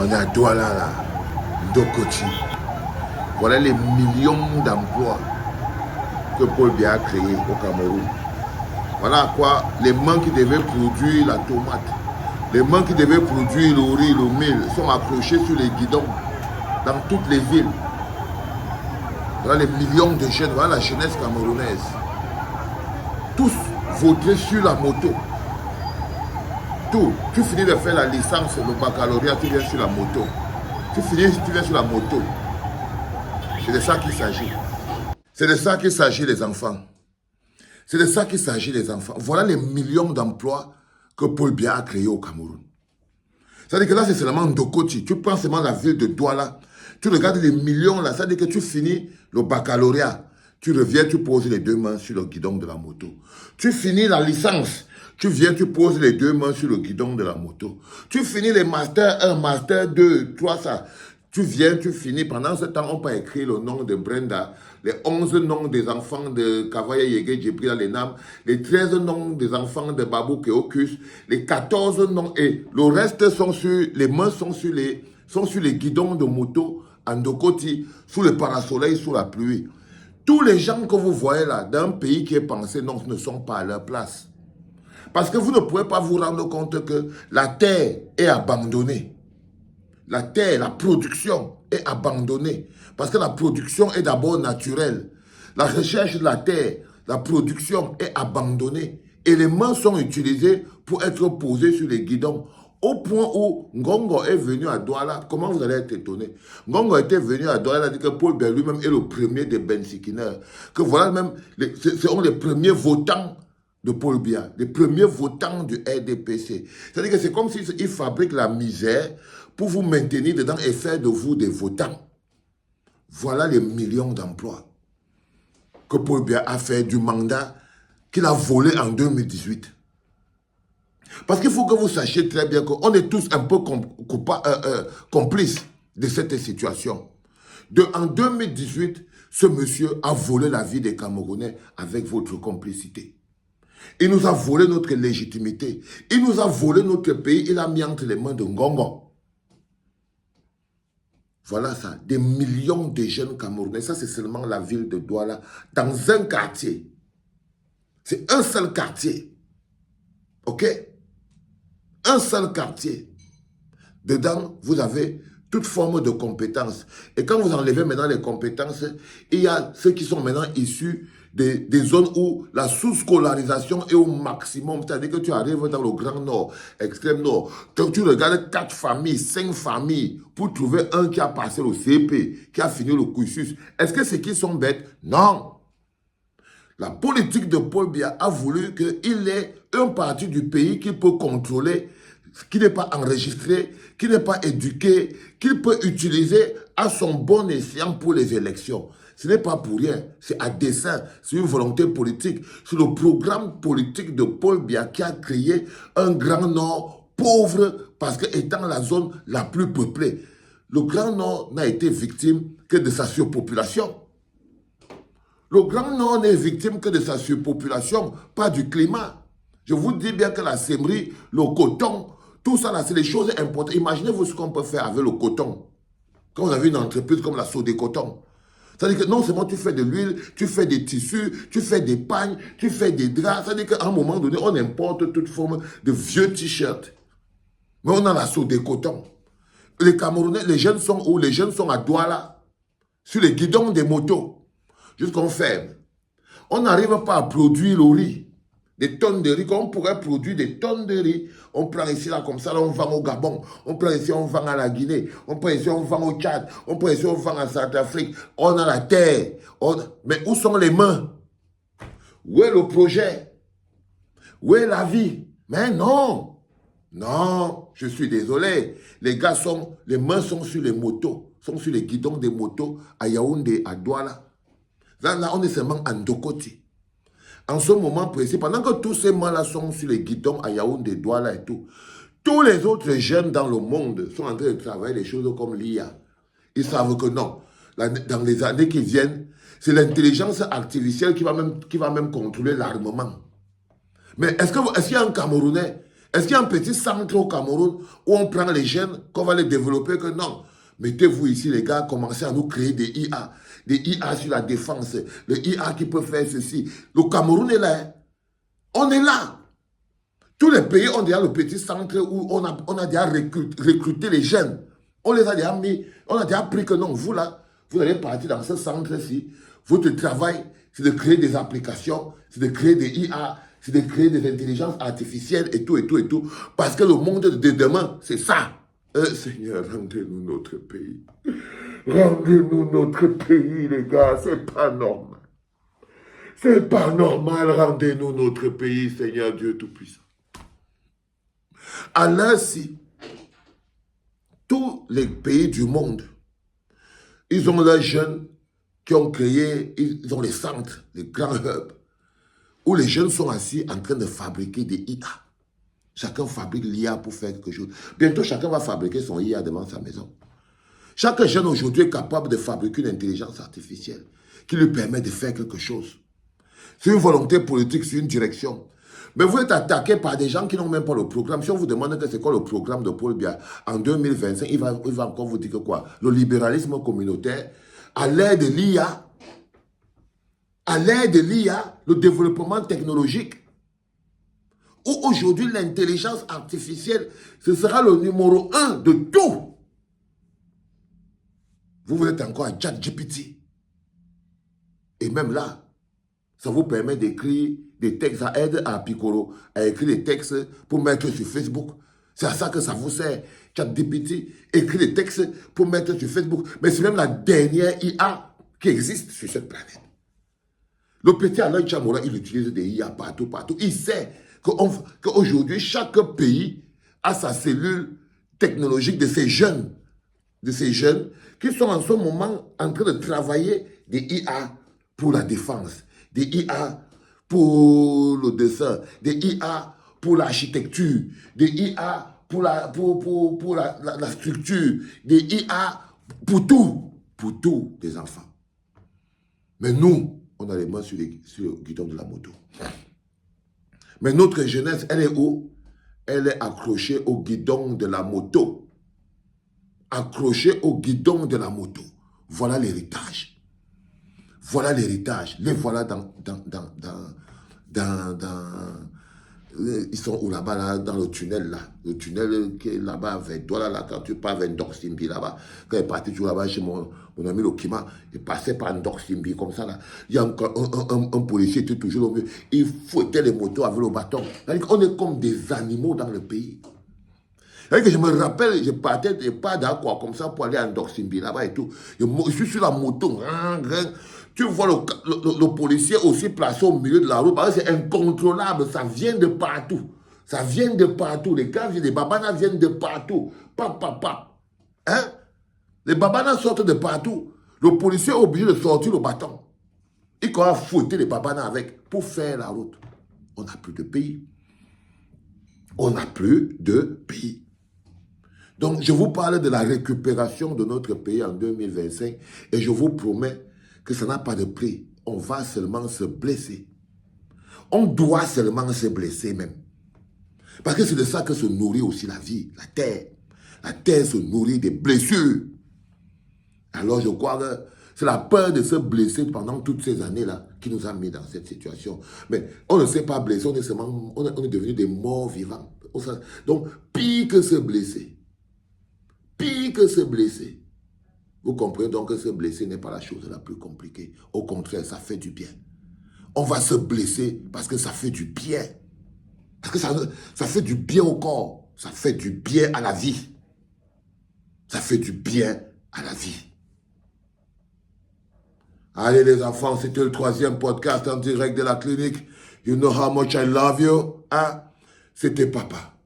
On est à Douala, là, Ndokoti. Voilà les millions d'emplois que Paul Biya a créés au Cameroun. Voilà à quoi les mains qui devaient produire la tomate, les mains qui devaient produire le riz, le mil, sont accrochés sur les guidons dans toutes les villes. Voilà les millions de jeunes, voilà la jeunesse camerounaise. Tous vautrés sur la moto. Tout. Tu finis de faire la licence, le baccalauréat, tu viens sur la moto. Tu finis, tu viens sur la moto. C'est de ça qu'il s'agit. C'est de ça qu'il s'agit, les enfants. C'est de ça qu'il s'agit, les enfants. Voilà les millions d'emplois que Paul Biya a créés au Cameroun. C'est-à-dire que là, c'est seulement Ndokoti. Tu prends seulement la ville de Douala. Tu regardes les millions là. C'est-à-dire que tu finis le baccalauréat. Tu reviens, tu poses les deux mains sur le guidon de la moto. Tu finis la licence. Tu viens, tu poses les deux mains sur le guidon de la moto. Tu finis les Master 1, Master 2, 3, ça. Tu viens, tu finis. Pendant ce temps, on peut écrire le nom de Brenda, les 11 noms des enfants de Kavaya Yege Djibril Lenam, les 13 noms des enfants de Babou Keokus, les 14 noms, et le reste sont sur, les mains sont sur les guidons de moto, en Ndokoti, sous le parasoleil, sous la pluie. Tous les gens que vous voyez là, d'un pays qui est pensé, non, ne sont pas à leur place. Parce que vous ne pouvez pas vous rendre compte que la terre est abandonnée. La terre, la production est abandonnée. Parce que la production est d'abord naturelle. La recherche de la terre, la production est abandonnée. Et les mains sont utilisées pour être posées sur les guidons. Au point où Ngongo est venu à Douala, comment vous allez être étonné? Ngongo était venu à Douala, il a dit que Paul Biya lui-même est le premier des Bensikineurs. Que voilà même, ce sont les premiers votants de Paul Biya, les premiers votants du RDPC. C'est-à-dire que c'est comme s'ils fabriquent la misère pour vous maintenir dedans et faire de vous des votants. Voilà les millions d'emplois que Paul Biya a fait du mandat qu'il a volé en 2018. Parce qu'il faut que vous sachiez très bien qu'on est tous un peu complices de cette situation. En 2018, ce monsieur a volé la vie des Camerounais avec votre complicité. Il nous a volé notre légitimité. Il nous a volé notre pays. Il a mis entre les mains de Ngongo. Voilà ça. Des millions de jeunes Camerounais. Ça, c'est seulement la ville de Douala. Dans un quartier. C'est un seul quartier. OK? Un seul quartier. Dedans, vous avez toute forme de compétences. Et quand vous enlevez maintenant les compétences, il y a ceux qui sont maintenant issus des zones où la sous-scolarisation est au maximum. C'est-à-dire que tu arrives dans le Grand Nord, extrême Nord, tu regardes 4 familles, 5 familles pour trouver un qui a passé le CP, qui a fini le cursus. Est-ce que c'est qu'ils sont bêtes? Non. La politique de Paul Biya a voulu qu'il ait un parti du pays qui peut contrôler, qui n'est pas enregistré, qui n'est pas éduqué, qu'il peut utiliser à son bon escient pour les élections. Ce n'est pas pour rien, c'est à dessein, c'est une volonté politique. C'est le programme politique de Paul Biya qui a créé un Grand Nord pauvre parce qu'étant la zone la plus peuplée. Le Grand Nord n'a été victime que de sa surpopulation. Le Grand Nord n'est victime que de sa surpopulation, pas du climat. Je vous dis bien que la sèmerie, le coton, tout ça là, c'est des choses importantes. Imaginez-vous ce qu'on peut faire avec le coton. Quand vous avez une entreprise comme la Sodé Coton. C'est-à-dire que non seulement tu fais de l'huile, tu fais des tissus, tu fais des pagnes, tu fais des draps. C'est-à-dire qu'à un moment donné, on importe toute forme de vieux t-shirts. Mais on a la Sodé Coton. Les Camerounais, les jeunes sont où? Les jeunes sont à Douala, sur les guidons des motos. Jusqu'en ferme. On n'arrive pas à produire le riz. Des tonnes de riz, qu'on pourrait produire des tonnes de riz. On prend ici, là, comme ça, là, on vend au Gabon. On prend ici, on vend à la Guinée. On prend ici, on vend au Tchad. On prend ici, on vend à Centrafrique. On a la terre. Mais où sont les mains? Où est le projet? Où est la vie? Mais non. Non, je suis désolé. Les gars les mains sont sur les motos, sont sur les guidons des motos à Yaoundé, à Douala. Là, on est seulement en Ndokoti. En ce moment précis, pendant que tous ces mains-là sont sur les guidons à Yaoundé, Douala et tout, tous les autres jeunes dans le monde sont en train de travailler des choses comme l'IA. Ils savent que non. Dans les années qui viennent, c'est l'intelligence artificielle qui va même contrôler l'armement. Mais est-ce qu'il y a un Camerounais, Est-ce qu'il y a un petit centre au Cameroun où on prend les jeunes, qu'on va les développer? Que non. Mettez-vous ici, les gars, commencez à nous créer des IA. Des IA sur la défense. Le IA qui peut faire ceci. Le Cameroun est là. Hein. On est là. Tous les pays ont déjà le petit centre où on a déjà recruté les jeunes. On les a déjà mis. On a déjà appris que non, vous là, vous allez partir dans ce centre-ci. Votre travail, c'est de créer des applications, c'est de créer des IA, c'est de créer des intelligences artificielles et tout, et tout, et tout. Parce que le monde de demain, c'est ça. Seigneur, rendez-nous notre pays. Rendez-nous notre pays, les gars. C'est pas normal. C'est pas normal. Rendez-nous notre pays, Seigneur Dieu Tout-Puissant. Alors, si tous les pays du monde, ils ont leurs jeunes qui ont créé, ils ont les centres, les grands hubs, où les jeunes sont assis en train de fabriquer des IA. Chacun fabrique l'IA pour faire quelque chose. Bientôt, chacun va fabriquer son IA devant sa maison. Chaque jeune aujourd'hui est capable de fabriquer une intelligence artificielle qui lui permet de faire quelque chose. C'est une volonté politique, c'est une direction. Mais vous êtes attaqué par des gens qui n'ont même pas le programme. Si on vous demande que c'est quoi le programme de Paul Biya en 2025, il va encore vous dire que quoi? Le libéralisme communautaire, à l'ère de l'IA, le développement technologique, où aujourd'hui l'intelligence artificielle, ce sera le numéro 1 de tout. Vous êtes encore à ChatGPT. Et même là, ça vous permet d'écrire des textes, ça aide à Piccolo à écrire des textes pour mettre sur Facebook. C'est à ça que ça vous sert. ChatGPT écrit des textes pour mettre sur Facebook. Mais c'est même la dernière IA qui existe sur cette planète. Le petit Alain Chamora, il utilise des IA partout, partout. Il sait qu'aujourd'hui, chaque pays a sa cellule technologique de ces jeunes qui sont en ce moment en train de travailler des IA pour la défense, des IA pour le dessin, des IA pour l'architecture, des IA pour la structure, des IA pour tout des enfants. Mais nous, on a les mains sur le guidon de la moto. Mais notre jeunesse, elle est où? Elle est accrochée au guidon de la moto. Accrochée au guidon de la moto. Voilà l'héritage. Voilà l'héritage. Les voilà ils sont où là-bas, là, dans le tunnel, là. Le tunnel qui est là-bas, vers Douala, là, quand tu pars vers Ndorsimbi, là-bas. Quand il est parti toujours là-bas chez mon ami Lokima, il passait par Ndorsimbi, comme ça, là. Il y a encore un policier qui est toujours au milieu. Il fouettait les motos avec le bâton. On est comme des animaux dans le pays. Que je me rappelle, je partais de pas d'accord comme ça pour aller à Ndorsimbi, là-bas et tout. Je suis sur la moto. Tu vois le policier aussi placé au milieu de la route, parce que c'est incontrôlable, ça vient de partout. Ça vient de partout. Les gars, les babanas viennent de partout. Hein? Les babanas sortent de partout. Le policier est obligé de sortir le bâton. Il va fouetter les babanas avec pour faire la route. On n'a plus de pays. On n'a plus de pays. Donc, je vous parle de la récupération de notre pays en 2025 et je vous promets que ça n'a pas de prix. On va seulement se blesser. On doit seulement se blesser même. Parce que c'est de ça que se nourrit aussi la vie, la terre. La terre se nourrit des blessures. Alors je crois que c'est la peur de se blesser pendant toutes ces années-là qui nous a mis dans cette situation. Mais on ne s'est pas blessé, on est devenu des morts vivants. Donc, pire que se blesser. Pire que se blesser. Vous comprenez donc que se blesser n'est pas la chose la plus compliquée. Au contraire, ça fait du bien. On va se blesser parce que ça fait du bien. Parce que ça fait du bien au corps. Ça fait du bien à la vie. Ça fait du bien à la vie. Allez les enfants, c'était le 3e podcast en direct de la clinique. You know how much I love you. Hein? C'était papa.